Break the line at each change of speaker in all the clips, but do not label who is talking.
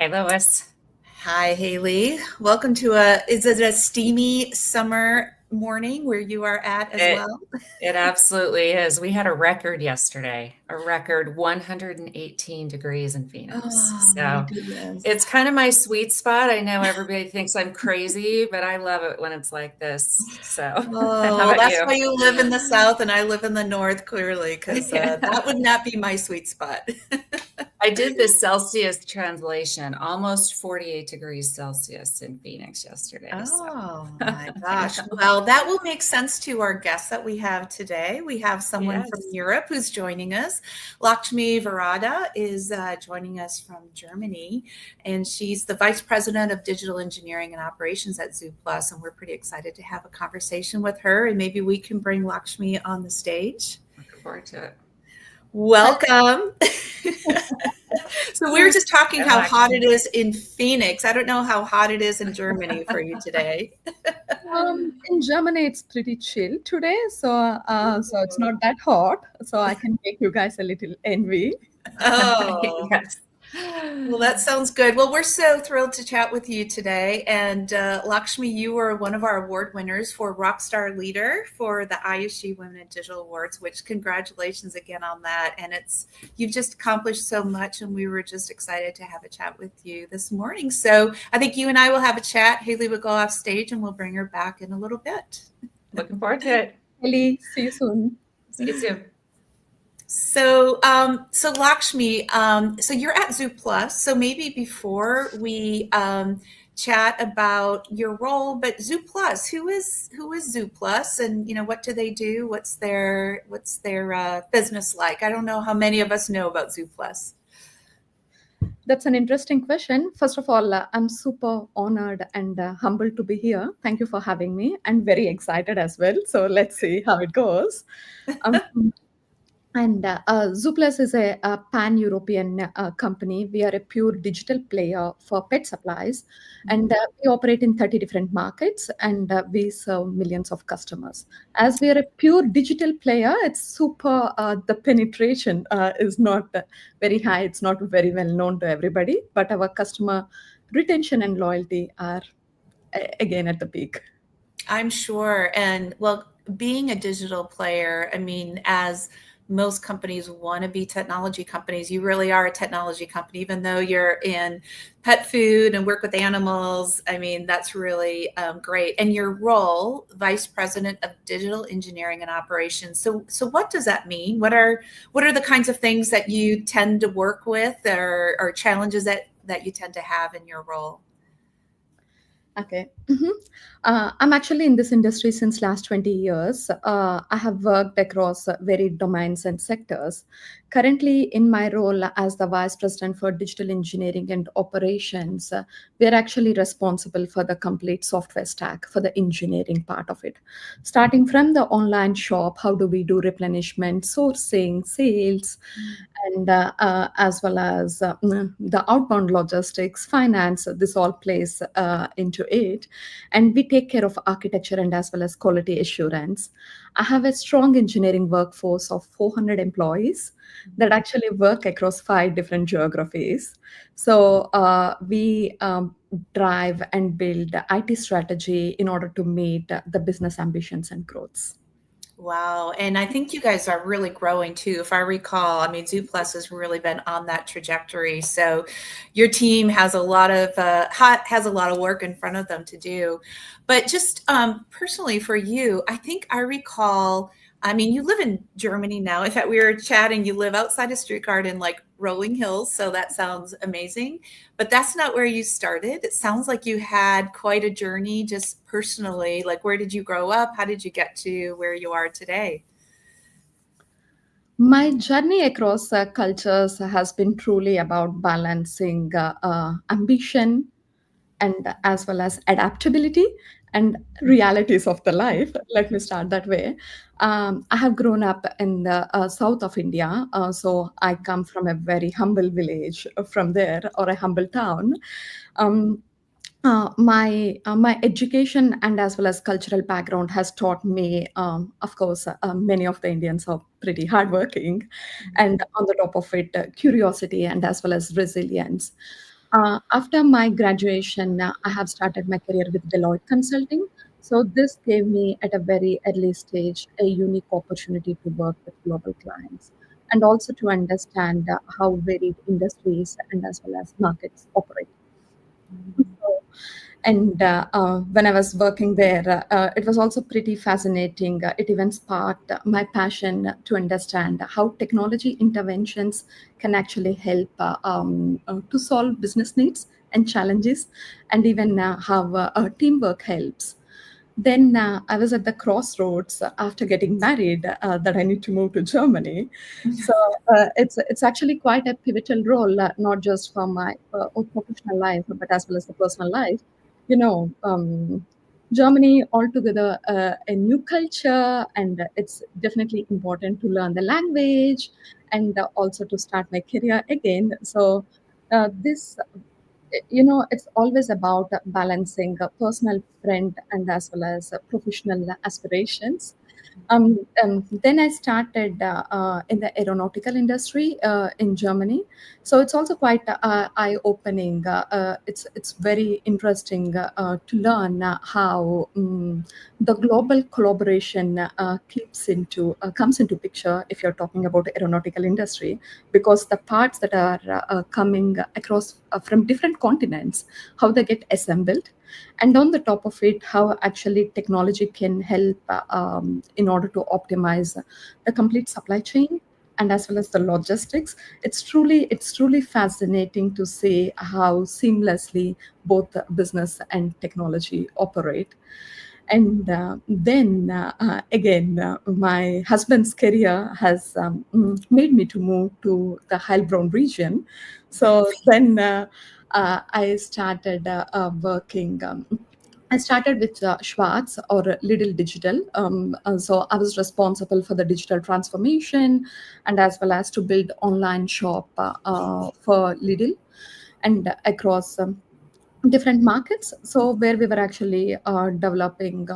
Hey, Lois.
Hi, Haley. Welcome to is it a steamy summer morning where you are at as
It
well?
it absolutely is. We had a record yesterday, a record 118 degrees in Phoenix.
Oh my
So
goodness.
it's kind of my sweet spot. I know everybody thinks I'm crazy, but I love it when it's like this. So how
Oh, well,
about
that's
you?
why you live in the South and I live in the North, clearly, because
Yeah.
that would not be my sweet spot.
I did the Celsius translation, almost 48 degrees Celsius in Phoenix yesterday. So
Oh my
I
gosh.
know.
Well, that will make sense to our guests that we have today. We have someone from
Yes.
Europe who's joining us. Lakshmi Varada is joining us from Germany, and she's the Vice President of Digital Engineering and Operations at Zooplus. And we're pretty excited to have a conversation with her. And maybe we can bring Lakshmi on the stage.
Looking forward to it.
Welcome. So we were just talking
Hi,
how hot it
Lakshmi.
is in Phoenix. I don't know how hot it is in Germany for you today.
In Germany, it's pretty chill today, so it's not that hot. So I can make you guys a little envy.
Oh,
Yes.
well, that sounds good. Well, we're so thrilled to chat with you today. And Lakshmi, you were one of our award winners for Rockstar Leader for the ISG Women in Digital Awards, which congratulations again on that. And you've just accomplished so much, and we were just excited to have a chat with you this morning. So I think you and I will have a chat. Haley will go off stage and we'll bring her back in a little bit.
Looking forward to it.
Heli, see you soon.
See you soon.
So Lakshmi, so you're at Zooplus. So maybe before we chat about your role, but Zooplus, who is Zooplus, and what do they do? What's their business like? I don't know how many of us know about Zooplus.
That's an interesting question. First of all, I'm super honored and humbled to be here. Thank you for having me, and very excited as well. So let's see how it goes. Um, Zooplus is a pan-European company. We are a pure digital player for pet supplies, and we operate in 30 different markets, and we serve millions of customers. As we are a pure digital player, it's super. The penetration is not very high. It's not very well known to everybody, but our customer retention and loyalty are again at the peak.
I'm sure. And well, being a digital player, I mean, as most companies want to be technology companies, you really are a technology company, even though you're in pet food and work with animals. I mean, that's really great. And your role, Vice President of Digital Engineering and Operations. So what does that mean? What are the kinds of things that you tend to work with, or challenges that you tend to have in your role?
Okay. I'm actually in this industry since last 20 years. I have worked across varied domains and sectors. Currently, in my role as the Vice President for Digital Engineering and Operations, we are actually responsible for the complete software stack for the engineering part of it. Starting from the online shop, how do we do replenishment, sourcing, sales, and as well as the outbound logistics, finance, this all plays into it. And we take care of architecture and as well as quality assurance. I have a strong engineering workforce of 400 employees that actually work across 5 different geographies. So we drive and build IT strategy in order to meet the business ambitions and growths.
Wow. And I think you guys are really growing too. If I recall, I mean, Zooplus has really been on that trajectory. So your team has a lot of work in front of them to do. But just personally for you, I think I recall, I mean, you live in Germany now. In fact, we were chatting, you live outside of Stuttgart in like rolling hills. So that sounds amazing. But that's not where you started. It sounds like you had quite a journey just personally. Like, where did you grow up? How did you get to where you are today?
My journey across cultures has been truly about balancing ambition and as well as adaptability and realities of the life. Let me start that way. I have grown up in the south of India, so I come from a very humble village from there, or a humble town. Um, my education and as well as cultural background has taught me, of course, many of the Indians are pretty hardworking, and on the top of it, curiosity and as well as resilience. After my graduation, I have started my career with Deloitte Consulting. So this gave me at a very early stage a unique opportunity to work with global clients and also to understand how varied industries and as well as markets operate. So, and when I was working there, it was also pretty fascinating. It even sparked my passion to understand how technology interventions can actually help to solve business needs and challenges, and even how teamwork helps. Then I was at the crossroads after getting married that I need to move to Germany. So it's actually quite a pivotal role, not just for my professional life, but as well as the personal life. You know, Germany altogether a new culture, and it's definitely important to learn the language and also to start my career again. So this it's always about balancing a personal friend and as well as professional aspirations. Then I started in the aeronautical industry in Germany. So it's also quite eye-opening. It's very interesting to learn how the global collaboration comes into picture if you're talking about aeronautical industry, because the parts that are coming across from different continents, how they get assembled, and on the top of it how actually technology can help in order to optimize the complete supply chain and as well as the logistics. It's truly fascinating to see how seamlessly both the business and technology operate. And then again, my husband's career has made me to move to the Heilbronn region. So then I started working. I started with Schwarz or Lidl Digital. So I was responsible for the digital transformation and as well as to build online shop for Lidl and across different markets. So where we were actually developing,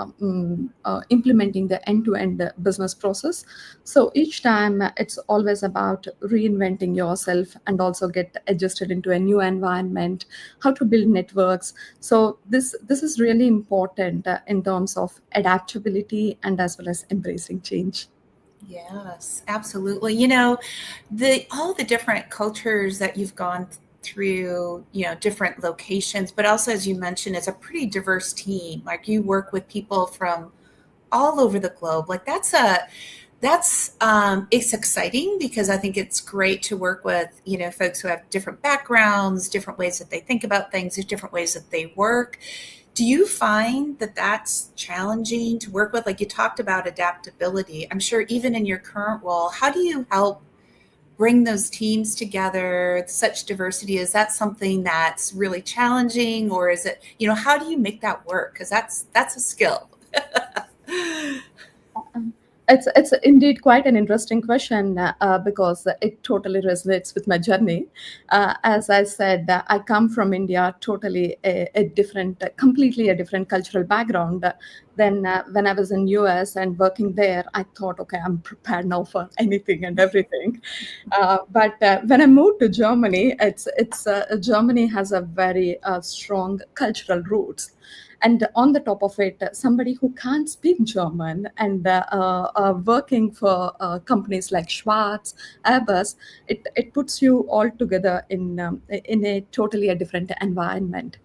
implementing the end-to-end business process. So each time it's always about reinventing yourself and also get adjusted into a new environment, how to build networks. So this is really important in terms of adaptability and as well as embracing change.
Yes, absolutely. The all the different cultures that you've gone through, different locations, but also as you mentioned, it's a pretty diverse team. Like you work with people from all over the globe. Like that's it's exciting because I think it's great to work with, folks who have different backgrounds, different ways that they think about things, different ways that they work. Do you find that that's challenging to work with? Like you talked about adaptability. I'm sure even in your current role, how do you help bring those teams together, such diversity? Is that something that's really challenging, or is it, how do you make that work? Because that's a skill.
Um, it's indeed quite an interesting question because it totally resonates with my journey. As I said, I come from India, totally a different, completely a different cultural background. Then when I was in US and working there, I thought, okay, I'm prepared now for anything and everything. But when I moved to Germany, it's Germany has a very strong cultural roots. And on the top of it, somebody who can't speak German and working for companies like Schwarz, Airbus, it puts you all together in a totally a different environment.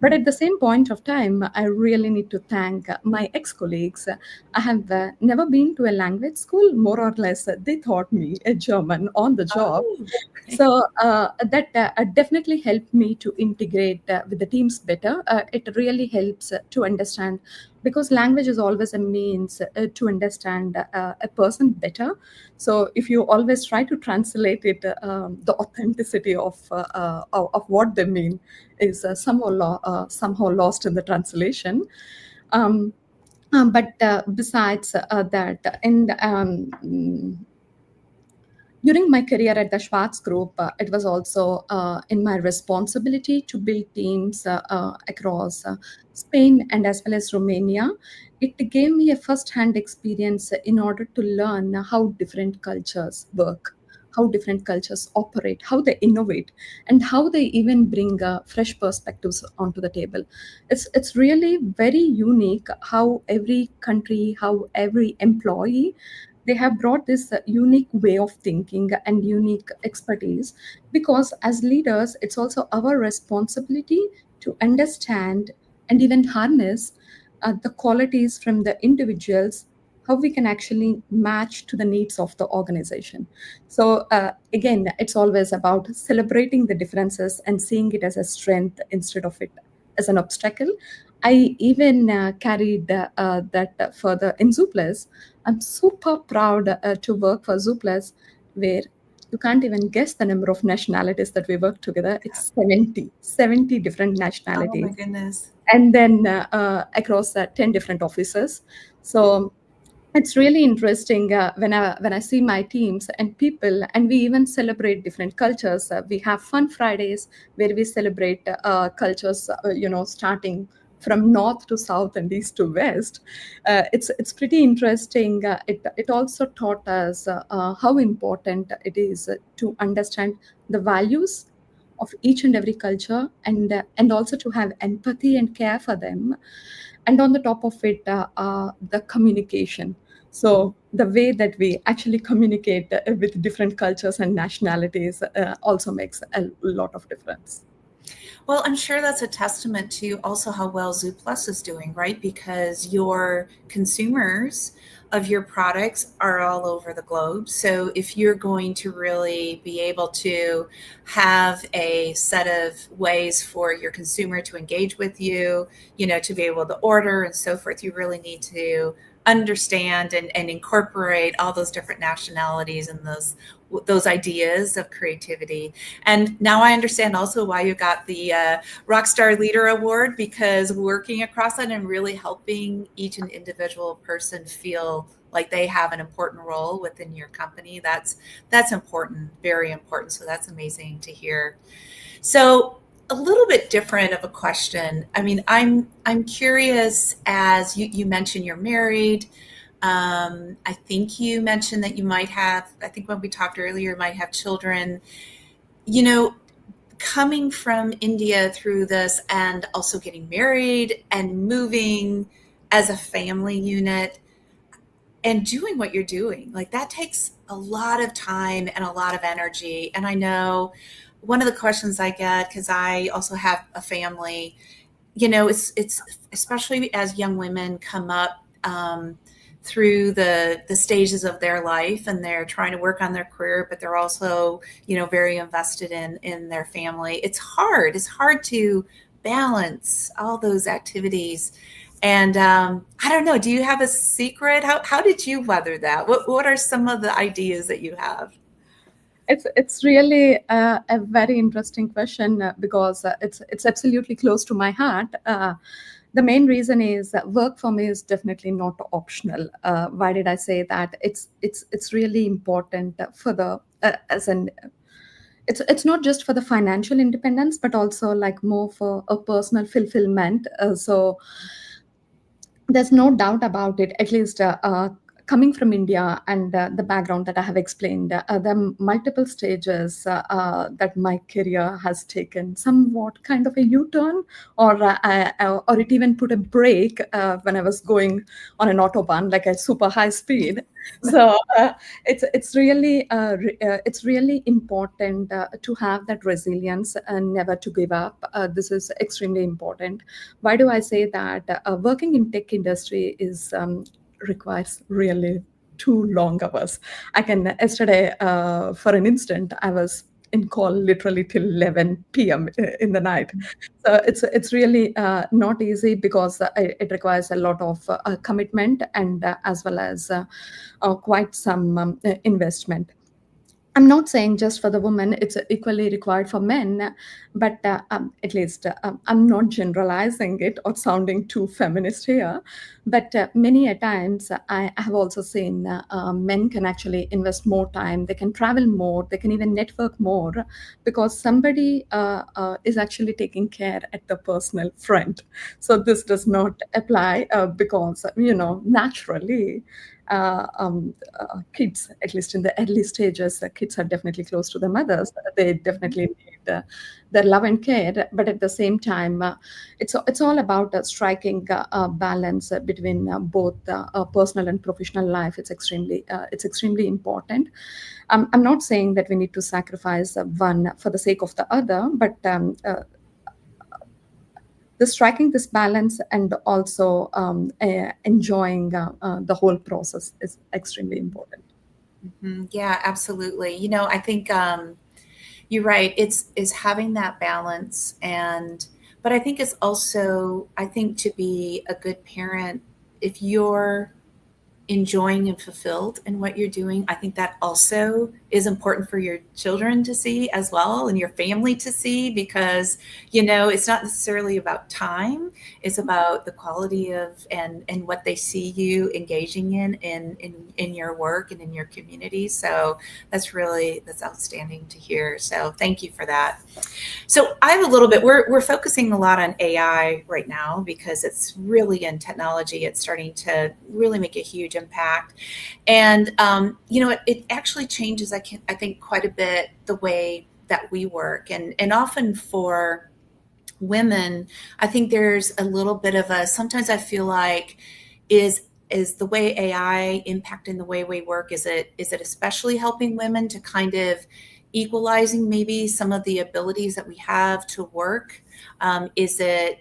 But at the same point of time, I really need to thank my ex-colleagues. I have never been to a language school. More or less, they taught me a German on the job.
Oh,
So that definitely helped me to integrate with the teams better. It really helps to understand, because language is always a means to understand a person better. So if you always try to translate it, the authenticity of what they mean is somehow lost in the translation. Um, but besides that, during my career at the Schwarz Group, it was also in my responsibility to build teams across Spain and as well as Romania. It gave me a first-hand experience in order to learn how different cultures work, how different cultures operate, how they innovate, and how they even bring fresh perspectives onto the table. It's really very unique how every country, how every employee, they have brought this unique way of thinking and unique expertise, because as leaders it's also our responsibility to understand and even harness the qualities from the individuals, how we can actually match to the needs of the organization. So again, it's always about celebrating the differences and seeing it as a strength instead of it as an obstacle. I even carried that further in Zooplus. I'm super proud to work for Zooplus, where you can't even guess the number of nationalities that we work together. It's 70 different
Oh my
nationalities.
goodness.
And then across 10 different offices. So it's really interesting when I see my teams and people, and we even celebrate different cultures. We have fun Fridays where we celebrate cultures, starting from north to south and east to west. It's pretty interesting. It also taught us how important it is to understand the values of each and every culture, and also to have empathy and care for them. And on the top of it, the communication. So the way that we actually communicate with different cultures and nationalities also makes a lot of difference.
Well, I'm sure that's a testament to also how well Zooplus is doing, right? Because your consumers of your products are all over the globe. So if you're going to really be able to have a set of ways for your consumer to engage with you, to be able to order and so forth, you really need to understand and incorporate all those different nationalities and those ideas of creativity. And now I understand also why you got the Rockstar Leader Award, because working across that and really helping each and individual person feel like they have an important role within your company, that's important, very important. So that's amazing to hear. So a little bit different of a question. I mean, I'm curious, as you mentioned you're married. I think you mentioned that you might have, I think when we talked earlier, you might have children. Coming from India through this and also getting married and moving as a family unit and doing what you're doing, like that takes a lot of time and a lot of energy. And I know one of the questions I get, because I also have a family, it's especially as young women come up through the stages of their life, and they're trying to work on their career, but they're also, very invested in their family. It's hard to balance all those activities. And I don't know, do you have a secret? How did you weather that? What are some of the ideas that you have?
It's really a very interesting question because it's absolutely close to my heart. The main reason is that work for me is definitely not optional. Why did I say that? It's really important for the as an it's not just for the financial independence, but also like more for a personal fulfillment. So there's no doubt about it, at least coming from India and the background that I have explained. There are multiple stages that my career has taken somewhat kind of a U-turn, or it even put a break when I was going on an autobahn, like a super high speed. So it's really important to have that resilience and never to give up. This is extremely important. Why do I say that? Working in tech industry requires really too long hours. I can yesterday, for an instant, I was in call literally till 11 p.m. in the night. So it's really not easy, because it requires a lot of commitment, and as well as quite some investment. I'm not saying just for the women, it's equally required for men, but at least I'm not generalizing it or sounding too feminist here. But many a times I have also seen men can actually invest more time, they can travel more, they can even network more, because somebody is actually taking care at the personal front. So this does not apply because, naturally, kids, at least in the early stages, kids are definitely close to the mothers. They definitely need their love and care. But at the same time, it's all about striking a balance between both personal and professional life. It's extremely important. I'm not saying that we need to sacrifice one for the sake of the other, but the striking this balance and also enjoying the whole process is extremely important.
Yeah, absolutely. I think you're right. It's having that balance, but I think it's also, I think, to be a good parent, if you're enjoying and fulfilled in what you're doing, I think that also is important for your children to see as well, and your family to see, because it's not necessarily about time, it's about the quality of and what they see you engaging in your work and in your community. So that's outstanding to hear. So thank you for that. So I have a little bit, we're focusing a lot on AI right now because it's really in technology. It's starting to really make a huge impact. And, it actually changes, I think, quite a bit the way that we work. And often for women, I think there's a little bit of sometimes I feel like, is the way AI impacting the way we work, is it especially helping women to kind of equalizing maybe some of the abilities that we have to work? Is the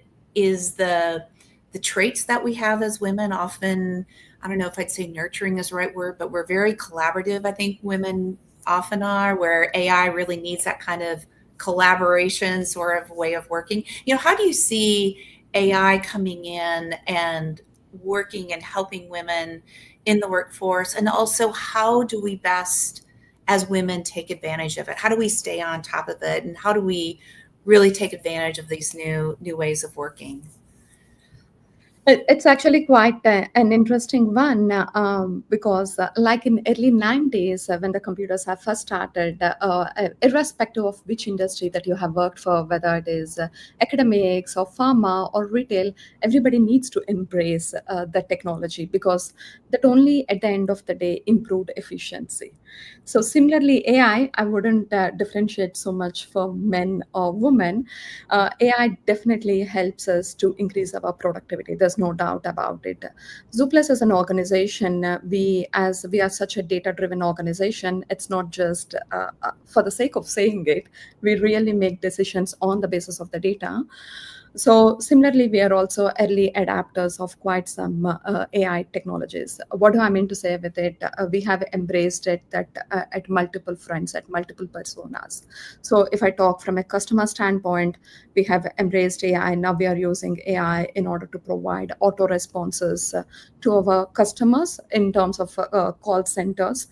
traits that we have as women often, I don't know if I'd say nurturing is the right word, but we're very collaborative. I think women often are, where AI really needs that kind of collaboration sort of way of working. How do you see AI coming in and working and helping women in the workforce? And also, how do we best, as women, take advantage of it? How do we stay on top of it? And how do we really take advantage of these new ways of working?
It's actually quite an interesting one because like in early 90s, when the computers have first started, irrespective of which industry that you have worked for, whether it is academics or pharma or retail, everybody needs to embrace the technology, because that only at the end of the day improved efficiency. So similarly, I wouldn't differentiate so much for men or women. AI definitely helps us to increase our productivity. There's no doubt about it. Zooplus as an organization, as we are such a data-driven organization, it's not just for the sake of saying it. We really make decisions on the basis of the data. So similarly, we are also early adapters of quite some AI technologies. What do I mean to say with it? We have embraced it at multiple fronts, at multiple personas. So if I talk from a customer standpoint, we have embraced AI. Now we are using AI in order to provide auto responses to our customers in terms of call centers.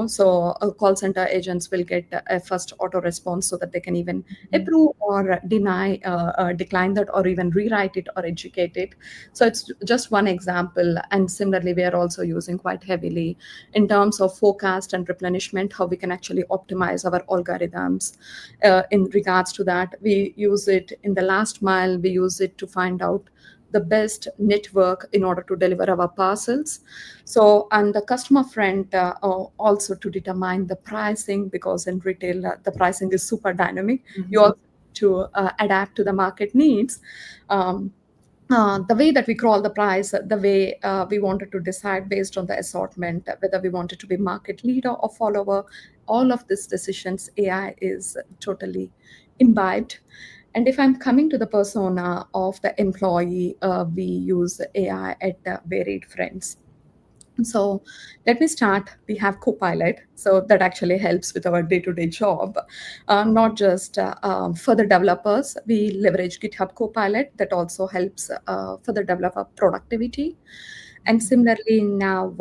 So call center agents will get a first auto response so that they can even approve or decline that, or even rewrite it or educate it. So it's just one example. And similarly, we are also using quite heavily in terms of forecast and replenishment, how we can actually optimize our algorithms. In regards to that, we use it in the last mile. We use it to find out the best network in order to deliver our parcels. So on the customer front, also to determine the pricing, because in retail, the pricing is super dynamic. You also to adapt to the market needs. The way that we crawl the price, the way we wanted to decide based on the assortment, whether we wanted to be market leader or follower, all of these decisions, AI is totally imbibed. And if I'm coming to the persona of the employee, we use AI at varied fronts. So let me start. We have Copilot. So that actually helps with our day-to-day job. Not just for the developers, we leverage GitHub Copilot. That also helps for the developer productivity. And similarly, now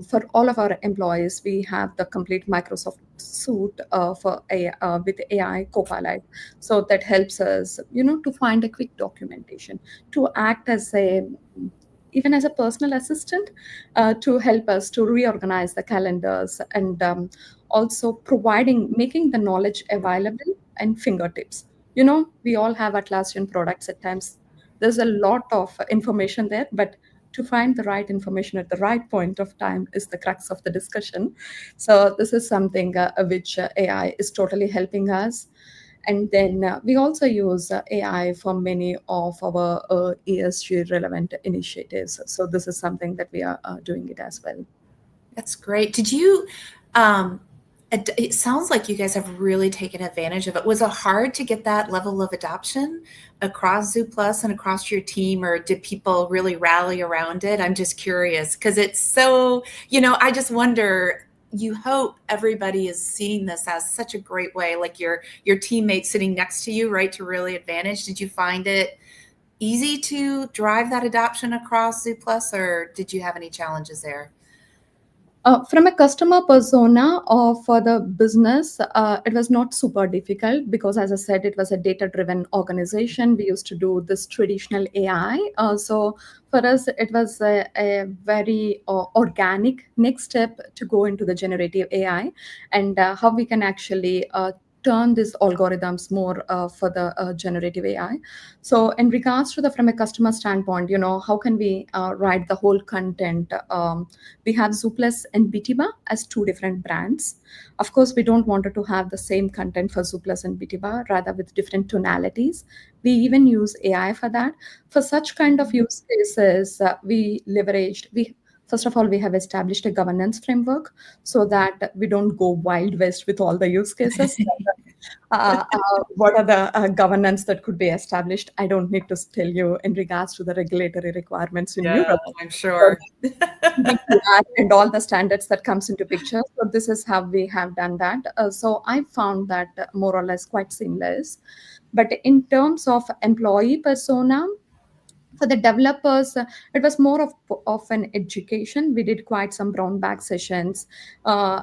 for all of our employees, we have the complete Microsoft suite with AI Copilot. So that helps us, to find a quick documentation, to act as even as a personal assistant, to help us to reorganize the calendars, and also making the knowledge available and fingertips. We all have Atlassian products at times. There's a lot of information there, but to find the right information at the right point of time is the crux of the discussion. So this is something which AI is totally helping us. And then we also use AI for many of our ESG relevant initiatives. So this is something that we are doing it as well.
That's great. Did you, it sounds like you guys have really taken advantage of it. Was it hard to get that level of adoption across Zooplus and across your team, or did people really rally around it? I'm just curious because it's so, I just wonder, you hope everybody is seeing this as such a great way, like your teammate sitting next to you, right, to really advantage. Did you find it easy to drive that adoption across Zooplus, or did you have any challenges there?
From a customer persona or for the business, it was not super difficult because, as I said, it was a data-driven organization. We used to do this traditional AI. So for us, it was a very organic next step to go into the generative AI and how we can actually turn these algorithms more for the generative AI. So in regards to from a customer standpoint, how can we write the whole content? We have Zooplus and Bitiba as two different brands. Of course, we don't want to have the same content for Zooplus and Bitiba, rather with different tonalities. We even use AI for that. For such kind of use cases, first of all, we have established a governance framework so that we don't go wild west with all the use cases. What are the governance that could be established? I don't need to tell you in regards to the regulatory requirements in Europe.
I'm sure.
And all the standards that comes into picture. So this is how we have done that. So I found that more or less quite seamless. But in terms of employee persona, for the developers, it was more of an education. We did quite some brown bag sessions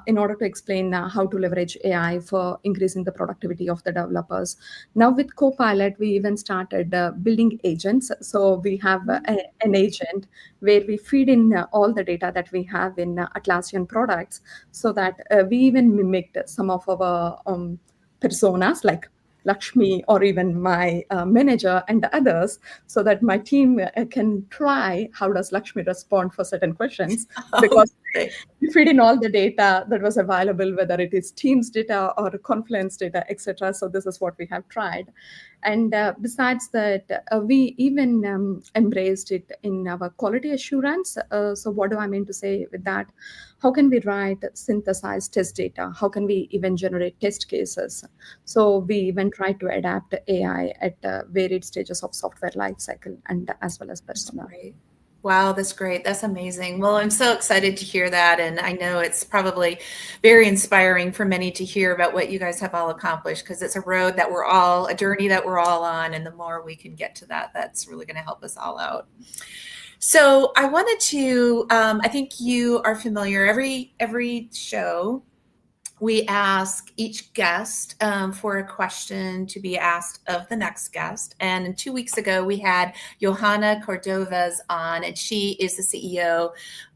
in order to explain how to leverage AI for increasing the productivity of the developers. Now with Copilot, we even started building agents. So we have an agent where we feed in all the data that we have in Atlassian products so that we even mimicked some of our personas like Lakshmi or even my manager and others, so that my team can try how does Lakshmi respond for certain questions, because we feed in all the data that was available, whether it is Teams data or Confluence data, etc. So this is what we have tried. And besides that, we even embraced it in our quality assurance. So what do I mean to say with that? How can we write synthesized test data? How can we even generate test cases? So we even try to adapt AI at varied stages of software lifecycle and as well as persona.
Right. Wow, that's great. That's amazing. Well, I'm so excited to hear that. And I know it's probably very inspiring for many to hear about what you guys have all accomplished, because it's a journey that we're all on. And the more we can get to that, that's really going to help us all out. So I wanted to, I think you are familiar, every show, we ask each guest for a question to be asked of the next guest. And 2 weeks ago, we had Johanna Cordovez on, and she is the CEO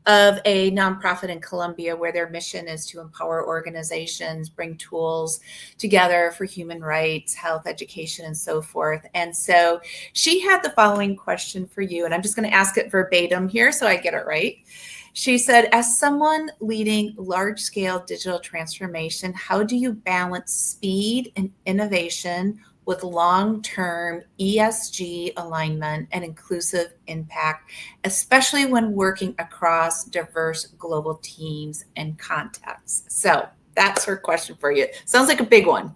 of a nonprofit in Colombia where their mission is to empower organizations, bring tools together for human rights, health, education, and so forth. And so she had the following question for you, and I'm just going to ask it verbatim here so I get it right. She said, as someone leading large-scale digital transformation, how do you balance speed and innovation with long-term ESG alignment and inclusive impact, especially when working across diverse global teams and contexts? So that's her question for you. Sounds like a big one.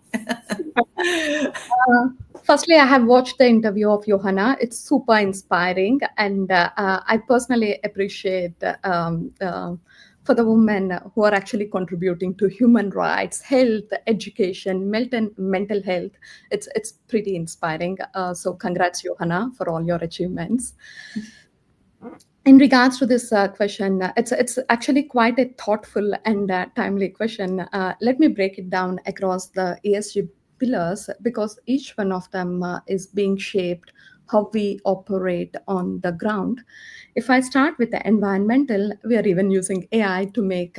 Firstly, I have watched the interview of Johanna. It's super inspiring, and I personally appreciate for the women who are actually contributing to human rights, health, education, mental health. It's pretty inspiring. So congrats, Johanna, for all your achievements. In regards to this question, it's actually quite a thoughtful and timely question. Let me break it down across the ESG pillars, because each one of them is being shaped how we operate on the ground. If I start with the environmental, we are even using AI to make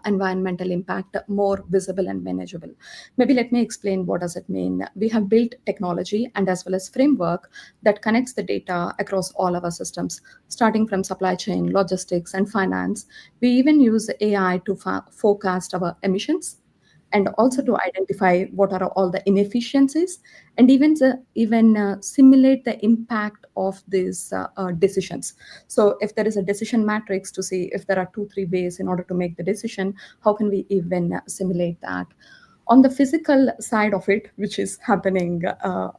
environmental impact more visible and manageable. Maybe let me explain what does it mean. We have built technology and as well as framework that connects the data across all our systems, starting from supply chain, logistics, and finance. We even use AI to forecast our emissions and also to identify what are all the inefficiencies and even simulate the impact of these decisions. So if there is a decision matrix to see if there are 2 3 ways in order to make the decision, how can we even simulate that? On the physical side of it, which is happening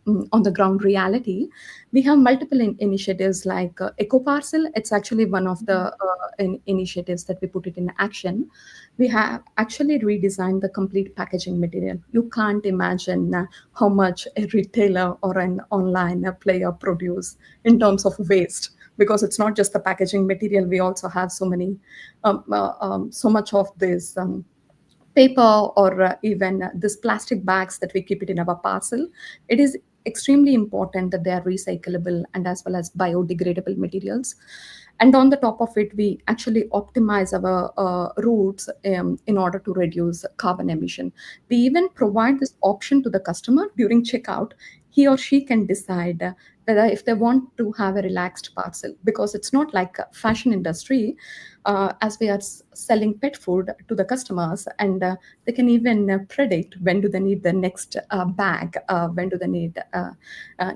on the ground reality, we have multiple initiatives like Eco Parcel. It's actually one of the initiatives that we put it in action. We have actually redesigned the complete packaging material. You can't imagine how much a retailer or an online player produce in terms of waste, because it's not just the packaging material. We also have so much of this paper or even this plastic bags that we keep it in our parcel. It is extremely important that they are recyclable and as well as biodegradable materials. And on the top of it, we actually optimize our routes in order to reduce carbon emission. We even provide this option to the customer during checkout. He or she can decide whether if they want to have a relaxed parcel, because it's not like a fashion industry, as we are selling pet food to the customers, and they can even predict when do they need the next bag, when do they need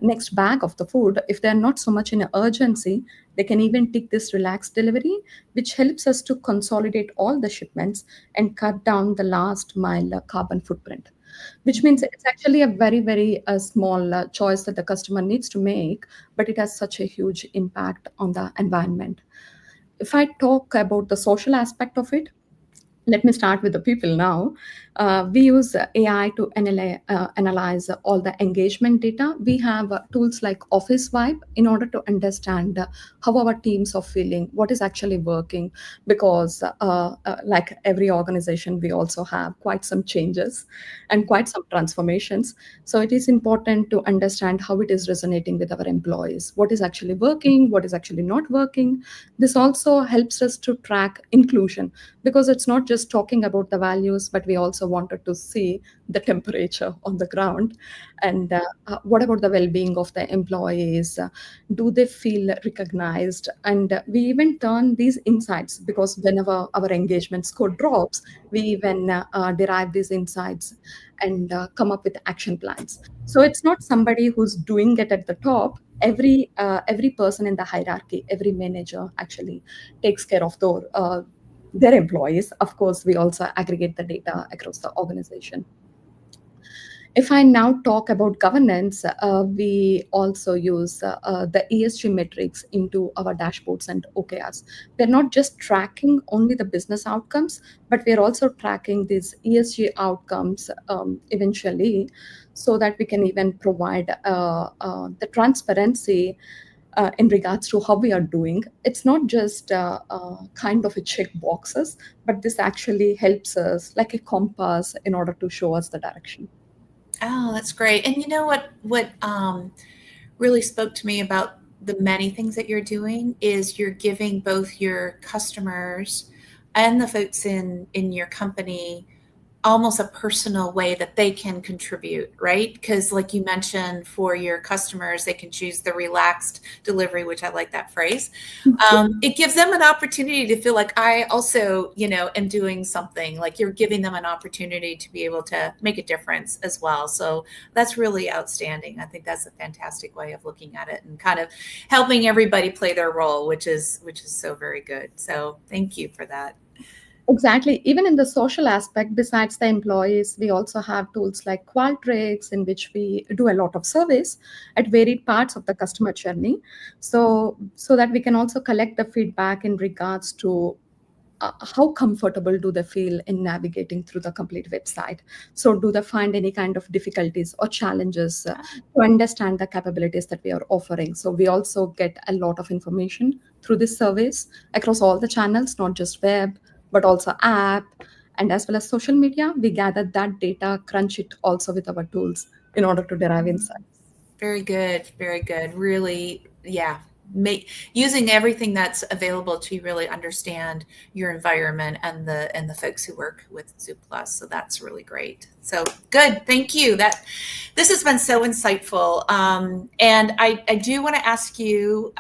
next bag of the food. If they're not so much in an urgency, they can even take this relaxed delivery, which helps us to consolidate all the shipments and cut down the last mile carbon footprint, which means it's actually a very, very small choice that the customer needs to make, but it has such a huge impact on the environment. If I talk about the social aspect of it, let me start with the people now. We use AI to analyze all the engagement data. We have tools like Office Vibe in order to understand how our teams are feeling, what is actually working, because like every organization, we also have quite some changes and quite some transformations. So it is important to understand how it is resonating with our employees, what is actually working, what is actually not working. This also helps us to track inclusion, because it's not just talking about the values, but we also wanted to see the temperature on the ground. And what about the well-being of the employees? Do they feel recognized? And we even turn these insights, because whenever our engagement score drops, we even derive these insights and come up with action plans. So it's not somebody who's doing it at the top. Every person in the hierarchy, every manager actually takes care of their employees. Of course, we also aggregate the data across the organization. If I now talk about governance, we also use the ESG metrics into our dashboards and OKRs. We're not just tracking only the business outcomes, but we're also tracking these ESG outcomes eventually, so that we can even provide the transparency in regards to how we are doing. It's not just kind of a check boxes, but this actually helps us like a compass in order to show us the direction.
Oh, that's great. And you know what really spoke to me about the many things that you're doing is you're giving both your customers and the folks in your company almost a personal way that they can contribute, right? Because like you mentioned, for your customers, they can choose the relaxed delivery, which I like that phrase. It gives them an opportunity to feel like I also, am doing something. Like you're giving them an opportunity to be able to make a difference as well. So that's really outstanding. I think that's a fantastic way of looking at it and kind of helping everybody play their role, which is so very good. So thank you for that.
Exactly. Even in the social aspect, besides the employees, we also have tools like Qualtrics, in which we do a lot of surveys at varied parts of the customer journey. So that we can also collect the feedback in regards to how comfortable do they feel in navigating through the complete website. So do they find any kind of difficulties or challenges to understand the capabilities that we are offering? So we also get a lot of information through these surveys across all the channels, not just web, but also app, and as well as social media. We gather that data, crunch it also with our tools in order to derive insights.
Very good. Very good. Really, yeah. Using everything that's available to really understand your environment and the folks who work with Zooplus. So that's really great. So good. Thank you. This has been so insightful. And I do want to ask you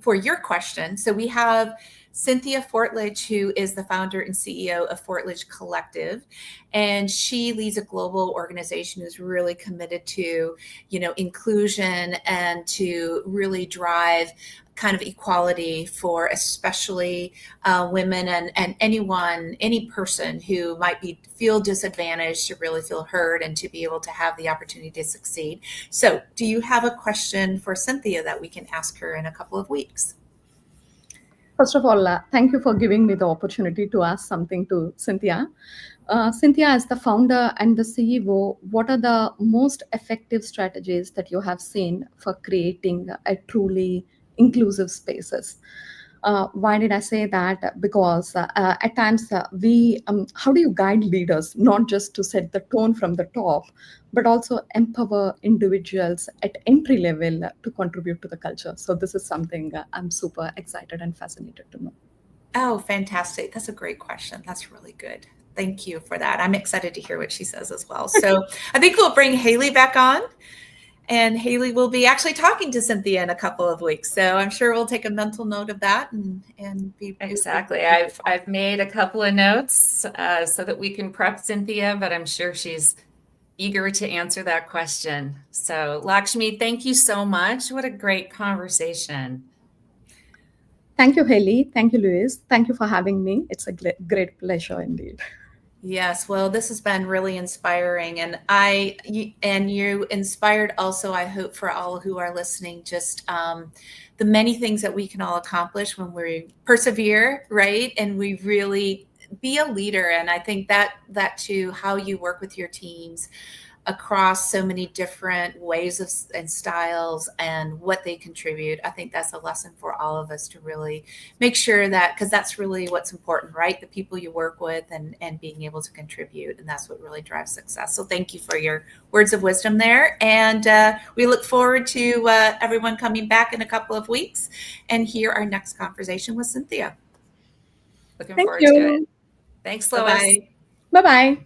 for your question. So we have Cynthia Fortledge, who is the founder and CEO of Fortledge Collective, and she leads a global organization who's really committed to, inclusion and to really drive kind of equality for especially women and any person who might feel disadvantaged to really feel heard and to be able to have the opportunity to succeed. So do you have a question for Cynthia that we can ask her in a couple of weeks?
First of all, thank you for giving me the opportunity to ask something to Cynthia. Cynthia, as the founder and the CEO, what are the most effective strategies that you have seen for creating a truly inclusive spaces? Why did I say that? Because at times how do you guide leaders not just to set the tone from the top, but also empower individuals at entry level to contribute to the culture? So this is something I'm super excited and fascinated to know.
Oh, fantastic. That's a great question. That's really good. Thank you for that. I'm excited to hear what she says as well. So I think we'll bring Heli back on. And Heli will be actually talking to Cynthia in a couple of weeks. So I'm sure we'll take a mental note of that and be
exactly. I've made a couple of notes so that we can prep Cynthia, but I'm sure she's eager to answer that question. So Lakshmi, thank you so much. What a great conversation.
Thank you, Heli. Thank you, Lois. Thank you for having me. It's a great pleasure indeed.
Yes, well, this has been really inspiring, and you inspired also, I hope, for all who are listening, just the many things that we can all accomplish when we persevere, right? And we really be a leader. And I think that too, how you work with your teams across so many different ways and styles and what they contribute. I think that's a lesson for all of us to really make sure that, because that's really what's important, right? The people you work with and being able to contribute. And that's what really drives success. So thank you for your words of wisdom there. And we look forward to everyone coming back in a couple of weeks and hear our next conversation with Cynthia.
Looking forward to it. Thanks, Lois.
Bye-bye.